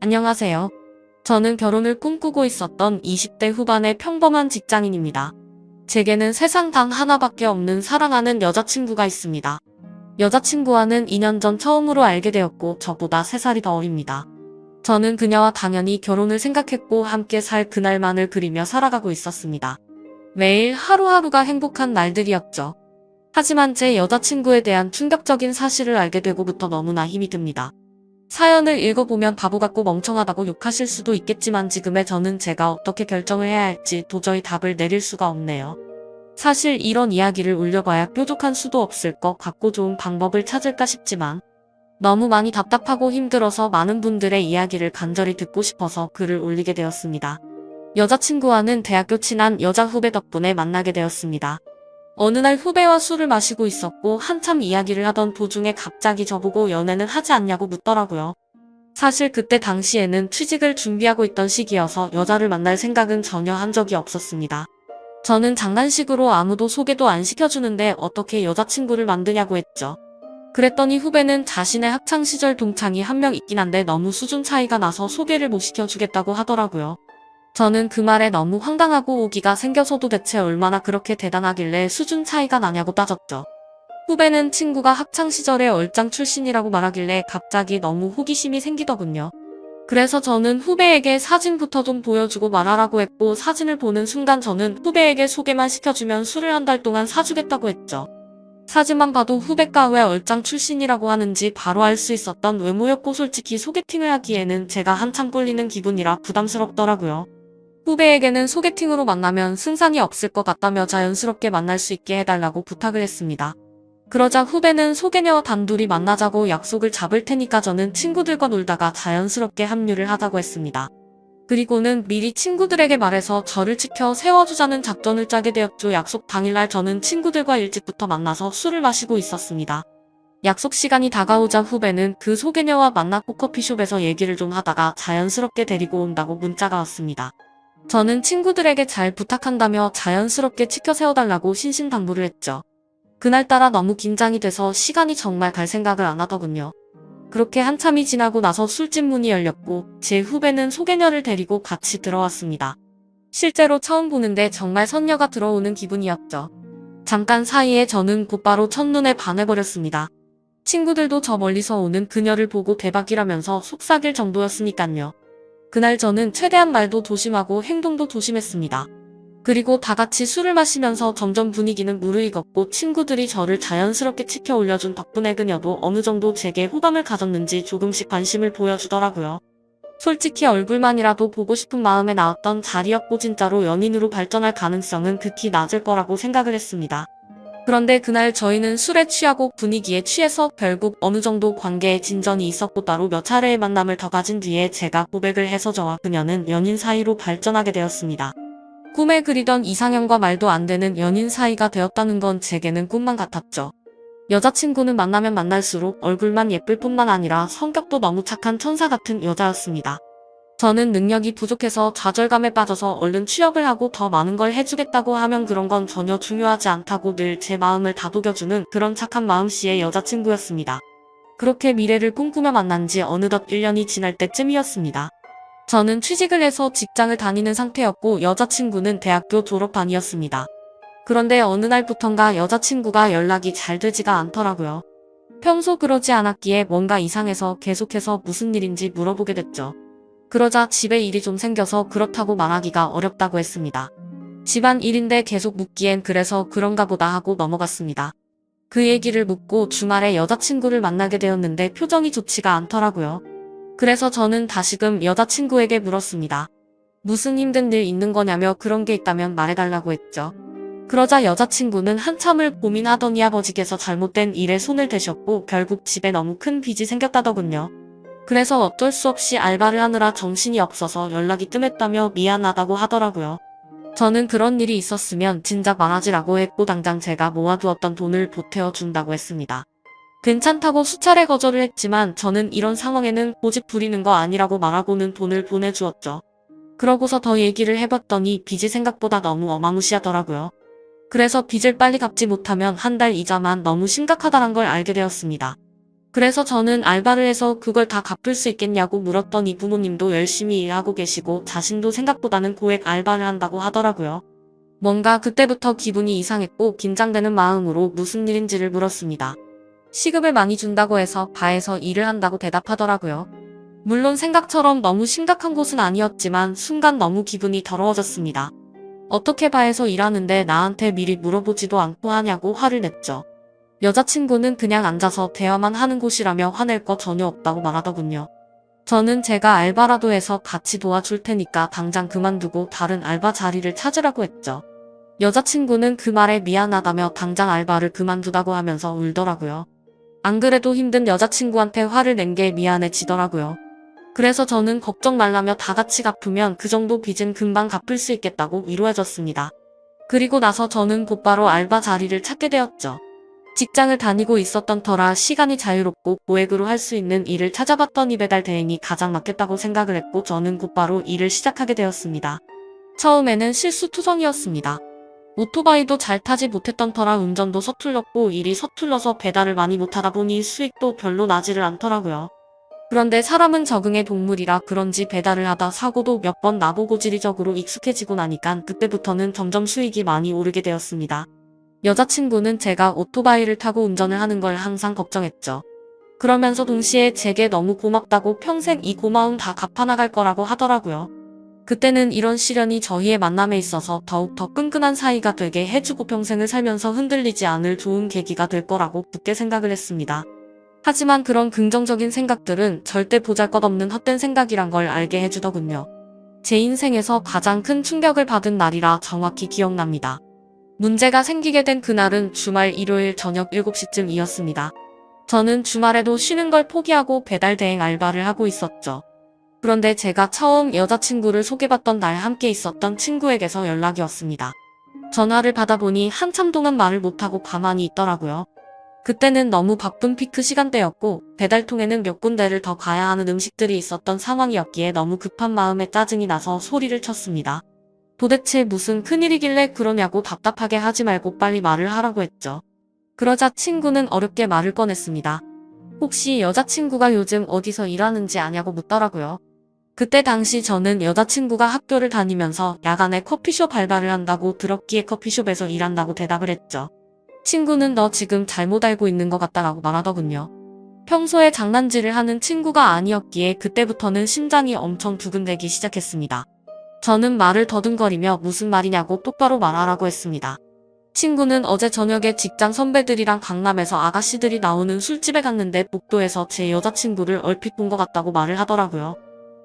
안녕하세요. 저는 결혼을 꿈꾸고 있었던 20대 후반의 평범한 직장인입니다. 제게는 세상 단 하나밖에 없는 사랑하는 여자친구가 있습니다. 여자친구와는 2년 전 처음으로 알게 되었고 저보다 3살이 더 어립니다. 저는 그녀와 당연히 결혼을 생각했고 함께 살 그날만을 그리며 살아가고 있었습니다. 매일 하루하루가 행복한 날들이었죠. 하지만 제 여자친구에 대한 충격적인 사실을 알게 되고부터 너무나 힘이 듭니다. 사연을 읽어보면 바보 같고 멍청하다고 욕하실 수도 있겠지만 지금의 저는 제가 어떻게 결정을 해야 할지 도저히 답을 내릴 수가 없네요. 사실 이런 이야기를 올려봐야 뾰족한 수도 없을 것 같고 좋은 방법을 찾을까 싶지만 너무 많이 답답하고 힘들어서 많은 분들의 이야기를 간절히 듣고 싶어서 글을 올리게 되었습니다. 여자친구와는 대학교 친한 여자 후배 덕분에 만나게 되었습니다. 어느 날 후배와 술을 마시고 있었고 한참 이야기를 하던 도중에 갑자기 저보고 연애는 하지 않냐고 묻더라고요. 사실 그때 당시에는 취직을 준비하고 있던 시기여서 여자를 만날 생각은 전혀 한 적이 없었습니다. 저는 장난식으로 아무도 소개도 안 시켜주는데 어떻게 여자친구를 만드냐고 했죠. 그랬더니 후배는 자신의 학창시절 동창이 한 명 있긴 한데 너무 수준 차이가 나서 소개를 못 시켜주겠다고 하더라고요. 저는 그 말에 너무 황당하고 오기가 생겨서도 대체 얼마나 그렇게 대단하길래 수준 차이가 나냐고 따졌죠. 후배는 친구가 학창시절에 얼짱 출신이라고 말하길래 갑자기 너무 호기심이 생기더군요. 그래서 저는 후배에게 사진부터 좀 보여주고 말하라고 했고 사진을 보는 순간 저는 후배에게 소개만 시켜주면 술을 한 달 동안 사주겠다고 했죠. 사진만 봐도 후배가 왜 얼짱 출신이라고 하는지 바로 알 수 있었던 외모였고 솔직히 소개팅을 하기에는 제가 한참 꼴리는 기분이라 부담스럽더라고요. 후배에게는 소개팅으로 만나면 승산이 없을 것 같다며 자연스럽게 만날 수 있게 해달라고 부탁을 했습니다. 그러자 후배는 소개녀와 단둘이 만나자고 약속을 잡을 테니까 저는 친구들과 놀다가 자연스럽게 합류를 하자고 했습니다. 그리고는 미리 친구들에게 말해서 저를 지켜 세워주자는 작전을 짜게 되었죠. 약속 당일날 저는 친구들과 일찍부터 만나서 술을 마시고 있었습니다. 약속 시간이 다가오자 후배는 그 소개녀와 만났고 커피숍에서 얘기를 좀 하다가 자연스럽게 데리고 온다고 문자가 왔습니다. 저는 친구들에게 잘 부탁한다며 자연스럽게 치켜 세워달라고 신신당부를 했죠. 그날따라 너무 긴장이 돼서 시간이 정말 갈 생각을 안 하더군요. 그렇게 한참이 지나고 나서 술집 문이 열렸고 제 후배는 소개녀를 데리고 같이 들어왔습니다. 실제로 처음 보는데 정말 선녀가 들어오는 기분이었죠. 잠깐 사이에 저는 곧바로 첫눈에 반해버렸습니다. 친구들도 저 멀리서 오는 그녀를 보고 대박이라면서 속삭일 정도였으니깐요. 그날 저는 최대한 말도 조심하고 행동도 조심했습니다. 그리고 다 같이 술을 마시면서 점점 분위기는 무르익었고 친구들이 저를 자연스럽게 치켜 올려준 덕분에 그녀도 어느 정도 제게 호감을 가졌는지 조금씩 관심을 보여주더라고요. 솔직히 얼굴만이라도 보고 싶은 마음에 나왔던 자리였고 진짜로 연인으로 발전할 가능성은 극히 낮을 거라고 생각을 했습니다. 그런데 그날 저희는 술에 취하고 분위기에 취해서 결국 어느 정도 관계에 진전이 있었고 따로 몇 차례의 만남을 더 가진 뒤에 제가 고백을 해서 저와 그녀는 연인 사이로 발전하게 되었습니다. 꿈에 그리던 이상형과 말도 안 되는 연인 사이가 되었다는 건 제게는 꿈만 같았죠. 여자친구는 만나면 만날수록 얼굴만 예쁠 뿐만 아니라 성격도 너무 착한 천사 같은 여자였습니다. 저는 능력이 부족해서 좌절감에 빠져서 얼른 취업을 하고 더 많은 걸 해주겠다고 하면 그런 건 전혀 중요하지 않다고 늘 제 마음을 다독여주는 그런 착한 마음씨의 여자친구였습니다. 그렇게 미래를 꿈꾸며 만난 지 어느덧 1년이 지날 때쯤이었습니다. 저는 취직을 해서 직장을 다니는 상태였고 여자친구는 대학교 졸업반이었습니다. 그런데 어느 날부턴가 여자친구가 연락이 잘 되지가 않더라고요. 평소 그러지 않았기에 뭔가 이상해서 계속해서 무슨 일인지 물어보게 됐죠. 그러자 집에 일이 좀 생겨서 그렇다고 말하기가 어렵다고 했습니다. 집안 일인데 계속 묻기엔 그래서 그런가 보다 하고 넘어갔습니다. 그 얘기를 묻고 주말에 여자친구를 만나게 되었는데 표정이 좋지가 않더라고요. 그래서 저는 다시금 여자친구에게 물었습니다. 무슨 힘든 일 있는 거냐며 그런 게 있다면 말해달라고 했죠. 그러자 여자친구는 한참을 고민하더니 아버지께서 잘못된 일에 손을 대셨고 결국 집에 너무 큰 빚이 생겼다더군요. 그래서 어쩔 수 없이 알바를 하느라 정신이 없어서 연락이 뜸했다며 미안하다고 하더라고요. 저는 그런 일이 있었으면 진작 말하지라고 했고 당장 제가 모아두었던 돈을 보태어 준다고 했습니다. 괜찮다고 수차례 거절을 했지만 저는 이런 상황에는 고집 부리는 거 아니라고 말하고는 돈을 보내주었죠. 그러고서 더 얘기를 해봤더니 빚이 생각보다 너무 어마무시하더라고요. 그래서 빚을 빨리 갚지 못하면 한 달 이자만 너무 심각하다는 걸 알게 되었습니다. 그래서 저는 알바를 해서 그걸 다 갚을 수 있겠냐고 물었더니 부모님도 열심히 일하고 계시고 자신도 생각보다는 고액 알바를 한다고 하더라고요. 뭔가 그때부터 기분이 이상했고 긴장되는 마음으로 무슨 일인지를 물었습니다. 시급을 많이 준다고 해서 바에서 일을 한다고 대답하더라고요. 물론 생각처럼 너무 심각한 곳은 아니었지만 순간 너무 기분이 더러워졌습니다. 어떻게 바에서 일하는데 나한테 미리 물어보지도 않고 하냐고 화를 냈죠. 여자친구는 그냥 앉아서 대화만 하는 곳이라며 화낼 거 전혀 없다고 말하더군요. 저는 제가 알바라도 해서 같이 도와줄 테니까 당장 그만두고 다른 알바 자리를 찾으라고 했죠. 여자친구는 그 말에 미안하다며 당장 알바를 그만두다고 하면서 울더라고요. 안 그래도 힘든 여자친구한테 화를 낸 게 미안해지더라고요. 그래서 저는 걱정 말라며 다 같이 갚으면 그 정도 빚은 금방 갚을 수 있겠다고 위로해줬습니다. 그리고 나서 저는 곧바로 알바 자리를 찾게 되었죠. 직장을 다니고 있었던 터라 시간이 자유롭고 고액으로 할 수 있는 일을 찾아봤더니 배달 대행이 가장 맞겠다고 생각을 했고 저는 곧바로 일을 시작하게 되었습니다. 처음에는 실수투성이었습니다. 오토바이도 잘 타지 못했던 터라 운전도 서툴렀고 일이 서툴러서 배달을 많이 못하다 보니 수익도 별로 나지를 않더라고요. 그런데 사람은 적응의 동물이라 그런지 배달을 하다 사고도 몇 번 나보고 지리적으로 익숙해지고 나니까 그때부터는 점점 수익이 많이 오르게 되었습니다. 여자친구는 제가 오토바이를 타고 운전을 하는 걸 항상 걱정했죠. 그러면서 동시에 제게 너무 고맙다고 평생 이 고마움 다 갚아나갈 거라고 하더라고요. 그때는 이런 시련이 저희의 만남에 있어서 더욱 더 끈끈한 사이가 되게 해주고 평생을 살면서 흔들리지 않을 좋은 계기가 될 거라고 굳게 생각을 했습니다. 하지만 그런 긍정적인 생각들은 절대 보잘것없는 헛된 생각이란 걸 알게 해주더군요. 제 인생에서 가장 큰 충격을 받은 날이라 정확히 기억납니다. 문제가 생기게 된 그날은 주말 일요일 저녁 7시쯤이었습니다. 저는 주말에도 쉬는 걸 포기하고 배달 대행 알바를 하고 있었죠. 그런데 제가 처음 여자친구를 소개받던 날 함께 있었던 친구에게서 연락이 왔습니다. 전화를 받아보니 한참 동안 말을 못하고 가만히 있더라고요. 그때는 너무 바쁜 피크 시간대였고 배달통에는 몇 군데를 더 가야 하는 음식들이 있었던 상황이었기에 너무 급한 마음에 짜증이 나서 소리를 쳤습니다. 도대체 무슨 큰일이길래 그러냐고 답답하게 하지 말고 빨리 말을 하라고 했죠. 그러자 친구는 어렵게 말을 꺼냈습니다. 혹시 여자친구가 요즘 어디서 일하는지 아냐고 묻더라고요. 그때 당시 저는 여자친구가 학교를 다니면서 야간에 커피숍 알바를 한다고 들었기에 커피숍에서 일한다고 대답을 했죠. 친구는 너 지금 잘못 알고 있는 것 같다라고 말하더군요. 평소에 장난질을 하는 친구가 아니었기에 그때부터는 심장이 엄청 두근대기 시작했습니다. 저는 말을 더듬거리며 무슨 말이냐고 똑바로 말하라고 했습니다. 친구는 어제 저녁에 직장 선배들이랑 강남에서 아가씨들이 나오는 술집에 갔는데 복도에서 제 여자친구를 얼핏 본 것 같다고 말을 하더라고요.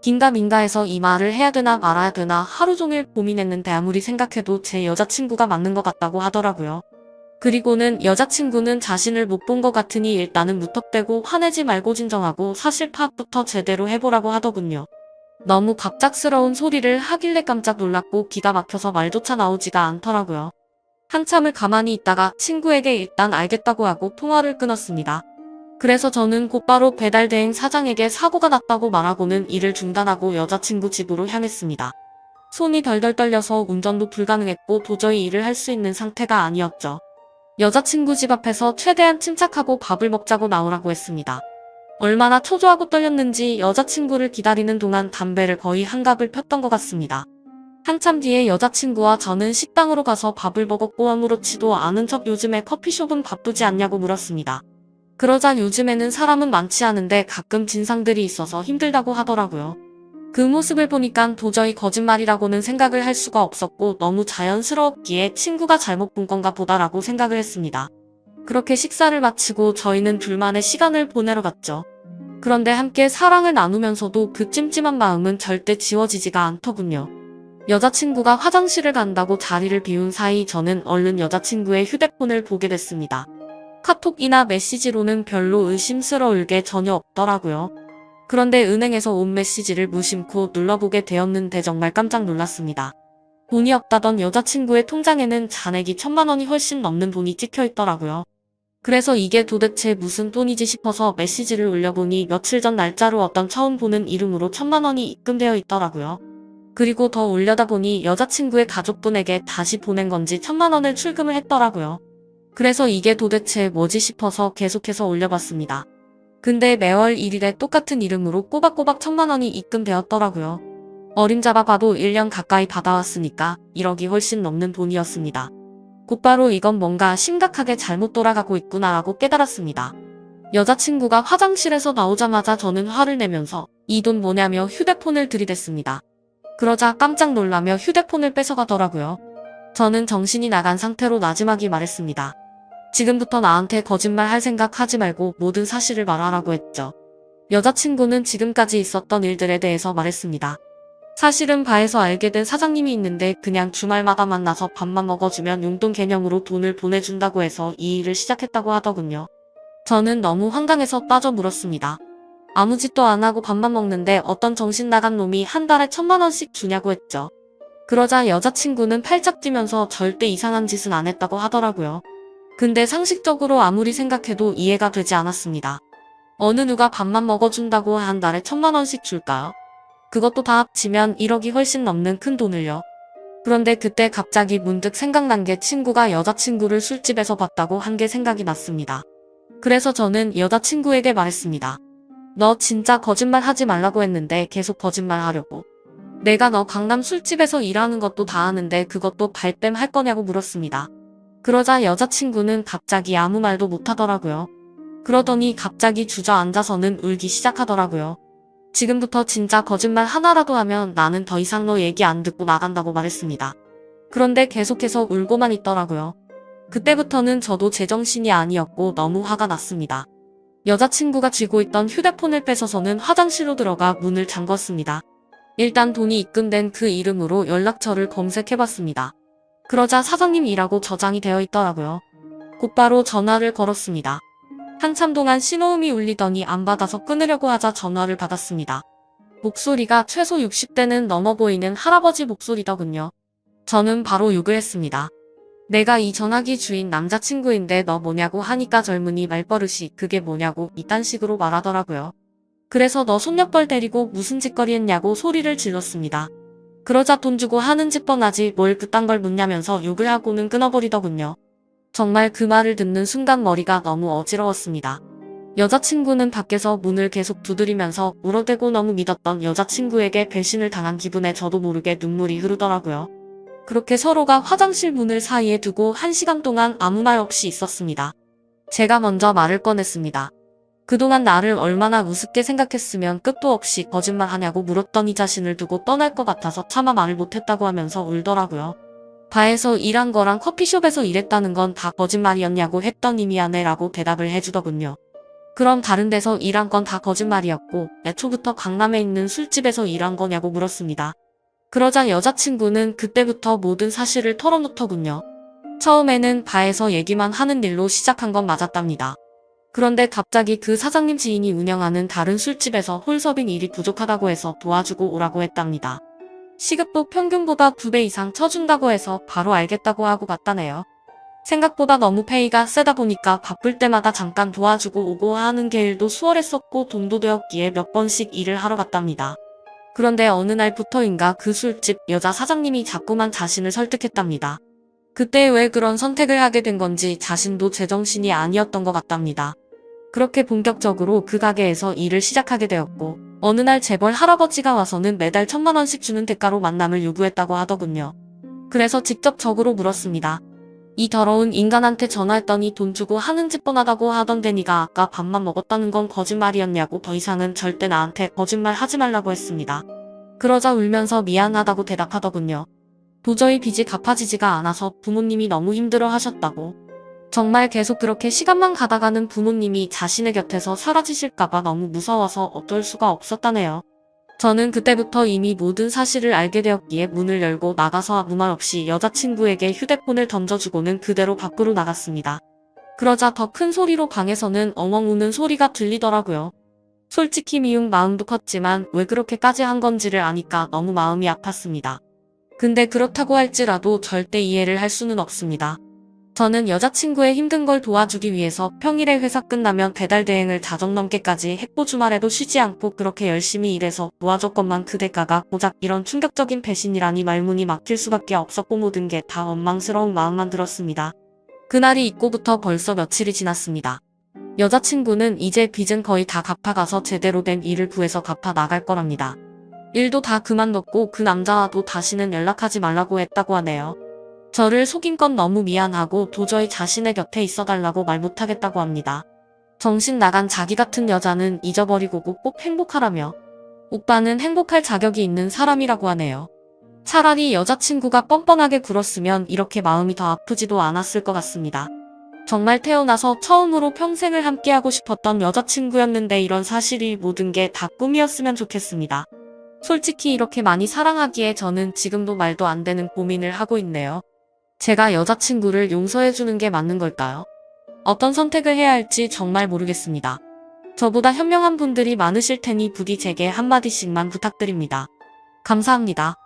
긴가민가해서 이 말을 해야 되나 말아야 되나 하루 종일 고민했는데 아무리 생각해도 제 여자친구가 맞는 것 같다고 하더라고요. 그리고는 여자친구는 자신을 못 본 것 같으니 일단은 무턱대고 화내지 말고 진정하고 사실 파악부터 제대로 해보라고 하더군요. 너무 갑작스러운 소리를 하길래 깜짝 놀랐고 기가 막혀서 말조차 나오지가 않더라고요. 한참을 가만히 있다가 친구에게 일단 알겠다고 하고 통화를 끊었습니다. 그래서 저는 곧바로 배달대행 사장에게 사고가 났다고 말하고는 일을 중단하고 여자친구 집으로 향했습니다. 손이 덜덜 떨려서 운전도 불가능했고 도저히 일을 할 수 있는 상태가 아니었죠. 여자친구 집 앞에서 최대한 침착하고 밥을 먹자고 나오라고 했습니다. 얼마나 초조하고 떨렸는지 여자친구를 기다리는 동안 담배를 거의 한갑을 폈던 것 같습니다. 한참 뒤에 여자친구와 저는 식당으로 가서 밥을 먹었고 아무렇지도 않은 척 요즘에 커피숍은 바쁘지 않냐고 물었습니다. 그러자 요즘에는 사람은 많지 않은데 가끔 진상들이 있어서 힘들다고 하더라고요. 그 모습을 보니까 도저히 거짓말이라고는 생각을 할 수가 없었고 너무 자연스러웠기에 친구가 잘못 본 건가 보다라고 생각을 했습니다. 그렇게 식사를 마치고 저희는 둘만의 시간을 보내러 갔죠. 그런데 함께 사랑을 나누면서도 그 찜찜한 마음은 절대 지워지지가 않더군요. 여자친구가 화장실을 간다고 자리를 비운 사이 저는 얼른 여자친구의 휴대폰을 보게 됐습니다. 카톡이나 메시지로는 별로 의심스러울 게 전혀 없더라고요. 그런데 은행에서 온 메시지를 무심코 눌러보게 되었는데 정말 깜짝 놀랐습니다. 돈이 없다던 여자친구의 통장에는 잔액이 1,000만 원이 훨씬 넘는 돈이 찍혀 있더라고요. 그래서 이게 도대체 무슨 돈이지 싶어서 메시지를 올려보니 며칠 전 날짜로 어떤 처음 보는 이름으로 1,000만 원이 입금되어 있더라고요. 그리고 더 올려다 보니 여자친구의 가족분에게 다시 보낸 건지 1,000만 원을 출금을 했더라고요. 그래서 이게 도대체 뭐지 싶어서 계속해서 올려봤습니다. 근데 매월 1일에 똑같은 이름으로 꼬박꼬박 1,000만 원이 입금되었더라고요. 어림잡아 봐도 1년 가까이 받아왔으니까 1억이 훨씬 넘는 돈이었습니다. 곧바로 이건 뭔가 심각하게 잘못 돌아가고 있구나라고 깨달았습니다. 여자친구가 화장실에서 나오자마자 저는 화를 내면서 이 돈 뭐냐며 휴대폰을 들이댔습니다. 그러자 깜짝 놀라며 휴대폰을 뺏어가더라고요. 저는 정신이 나간 상태로 나지막이 말했습니다. 지금부터 나한테 거짓말 할 생각 하지 말고 모든 사실을 말하라고 했죠. 여자친구는 지금까지 있었던 일들에 대해서 말했습니다. 사실은 바에서 알게 된 사장님이 있는데 그냥 주말마다 만나서 밥만 먹어주면 용돈 개념으로 돈을 보내준다고 해서 이 일을 시작했다고 하더군요. 저는 너무 황당해서 빠져 물었습니다. 아무 짓도 안 하고 밥만 먹는데 어떤 정신 나간 놈이 한 달에 1,000만 원씩 주냐고 했죠. 그러자 여자친구는 팔짝 뛰면서 절대 이상한 짓은 안 했다고 하더라고요. 근데 상식적으로 아무리 생각해도 이해가 되지 않았습니다. 어느 누가 밥만 먹어준다고 한 달에 1,000만 원씩 줄까요? 그것도 다 합치면 1억이 훨씬 넘는 큰 돈을요. 그런데 그때 갑자기 문득 생각난 게 친구가 여자친구를 술집에서 봤다고 한 게 생각이 났습니다. 그래서 저는 여자친구에게 말했습니다. 너 진짜 거짓말 하지 말라고 했는데 계속 거짓말 하려고. 내가 너 강남 술집에서 일하는 것도 다 아는데 그것도 발뺌 할 거냐고 물었습니다. 그러자 여자친구는 갑자기 아무 말도 못하더라고요. 그러더니 갑자기 주저앉아서는 울기 시작하더라고요. 지금부터 진짜 거짓말 하나라도 하면 나는 더 이상 너 얘기 안 듣고 나간다고 말했습니다. 그런데 계속해서 울고만 있더라고요. 그때부터는 저도 제정신이 아니었고 너무 화가 났습니다. 여자친구가 쥐고 있던 휴대폰을 뺏어서는 화장실로 들어가 문을 잠궜습니다. 일단 돈이 입금된 그 이름으로 연락처를 검색해봤습니다. 그러자 사장님이라고 저장이 되어 있더라고요. 곧바로 전화를 걸었습니다. 한참 동안 신호음이 울리더니 안 받아서 끊으려고 하자 전화를 받았습니다. 목소리가 최소 60대는 넘어 보이는 할아버지 목소리더군요. 저는 바로 욕을 했습니다. 내가 이 전화기 주인 남자친구인데 너 뭐냐고 하니까 젊은이 말버릇이 그게 뭐냐고 이딴 식으로 말하더라고요. 그래서 너 손녀뻘 데리고 무슨 짓거리 했냐고 소리를 질렀습니다. 그러자 돈 주고 하는 짓 뻔하지 뭘 그딴 걸 묻냐면서 욕을 하고는 끊어버리더군요. 정말 그 말을 듣는 순간 머리가 너무 어지러웠습니다. 여자친구는 밖에서 문을 계속 두드리면서 울어대고 너무 믿었던 여자친구에게 배신을 당한 기분에 저도 모르게 눈물이 흐르더라고요. 그렇게 서로가 화장실 문을 사이에 두고 1시간 동안 아무 말 없이 있었습니다. 제가 먼저 말을 꺼냈습니다. 그동안 나를 얼마나 우습게 생각했으면 끝도 없이 거짓말하냐고 물었던 이 자신을 두고 떠날 것 같아서 차마 말을 못했다고 하면서 울더라고요. 바에서 일한 거랑 커피숍에서 일했다는 건 다 거짓말이었냐고 했더니 미안해 라고 대답을 해주더군요. 그럼 다른 데서 일한 건 다 거짓말이었고 애초부터 강남에 있는 술집에서 일한 거냐고 물었습니다. 그러자 여자친구는 그때부터 모든 사실을 털어놓더군요. 처음에는 바에서 얘기만 하는 일로 시작한 건 맞았답니다. 그런데 갑자기 그 사장님 지인이 운영하는 다른 술집에서 홀서빙 일이 부족하다고 해서 도와주고 오라고 했답니다. 시급도 평균보다 2배 이상 쳐준다고 해서 바로 알겠다고 하고 갔다네요. 생각보다 너무 페이가 세다 보니까 바쁠 때마다 잠깐 도와주고 오고 하는 게 일도 수월했었고 돈도 되었기에 몇 번씩 일을 하러 갔답니다. 그런데 어느 날부터인가 그 술집 여자 사장님이 자꾸만 자신을 설득했답니다. 그때 왜 그런 선택을 하게 된 건지 자신도 제정신이 아니었던 것 같답니다. 그렇게 본격적으로 그 가게에서 일을 시작하게 되었고 어느 날 재벌 할아버지가 와서는 매달 1,000만 원씩 주는 대가로 만남을 요구했다고 하더군요. 그래서 직접적으로 물었습니다. 이 더러운 인간한테 전화했더니 돈 주고 하는 짓 뻔하다고 하던데 네가 아까 밥만 먹었다는 건 거짓말이었냐고 더 이상은 절대 나한테 거짓말 하지 말라고 했습니다. 그러자 울면서 미안하다고 대답하더군요. 도저히 빚이 갚아지지가 않아서 부모님이 너무 힘들어 하셨다고. 정말 계속 그렇게 시간만 가다가는 부모님이 자신의 곁에서 사라지실까봐 너무 무서워서 어쩔 수가 없었다네요. 저는 그때부터 이미 모든 사실을 알게 되었기에 문을 열고 나가서 아무 말 없이 여자친구에게 휴대폰을 던져주고는 그대로 밖으로 나갔습니다. 그러자 더 큰 소리로 방에서는 엉엉 우는 소리가 들리더라고요. 솔직히 미운 마음도 컸지만 왜 그렇게까지 한 건지를 아니까 너무 마음이 아팠습니다. 근데 그렇다고 할지라도 절대 이해를 할 수는 없습니다. 저는 여자친구의 힘든 걸 도와주기 위해서 평일에 회사 끝나면 배달 대행을 자정넘게까지 했고 주말에도 쉬지 않고 그렇게 열심히 일해서 도와줬건만 그 대가가 고작 이런 충격적인 배신이라니 말문이 막힐 수밖에 없었고 모든 게 다 원망스러운 마음만 들었습니다. 그날이 있고부터 벌써 며칠이 지났습니다. 여자친구는 이제 빚은 거의 다 갚아가서 제대로 된 일을 구해서 갚아 나갈 거랍니다. 일도 다 그만뒀고 그 남자와도 다시는 연락하지 말라고 했다고 하네요. 저를 속인 건 너무 미안하고 도저히 자신의 곁에 있어달라고 말 못하겠다고 합니다. 정신 나간 자기 같은 여자는 잊어버리고 꼭 행복하라며 오빠는 행복할 자격이 있는 사람이라고 하네요. 차라리 여자친구가 뻔뻔하게 굴었으면 이렇게 마음이 더 아프지도 않았을 것 같습니다. 정말 태어나서 처음으로 평생을 함께하고 싶었던 여자친구였는데 이런 사실이 모든 게 다 꿈이었으면 좋겠습니다. 솔직히 이렇게 많이 사랑하기에 저는 지금도 말도 안 되는 고민을 하고 있네요. 제가 여자친구를 용서해주는 게 맞는 걸까요? 어떤 선택을 해야 할지 정말 모르겠습니다. 저보다 현명한 분들이 많으실 테니 부디 제게 한마디씩만 부탁드립니다. 감사합니다.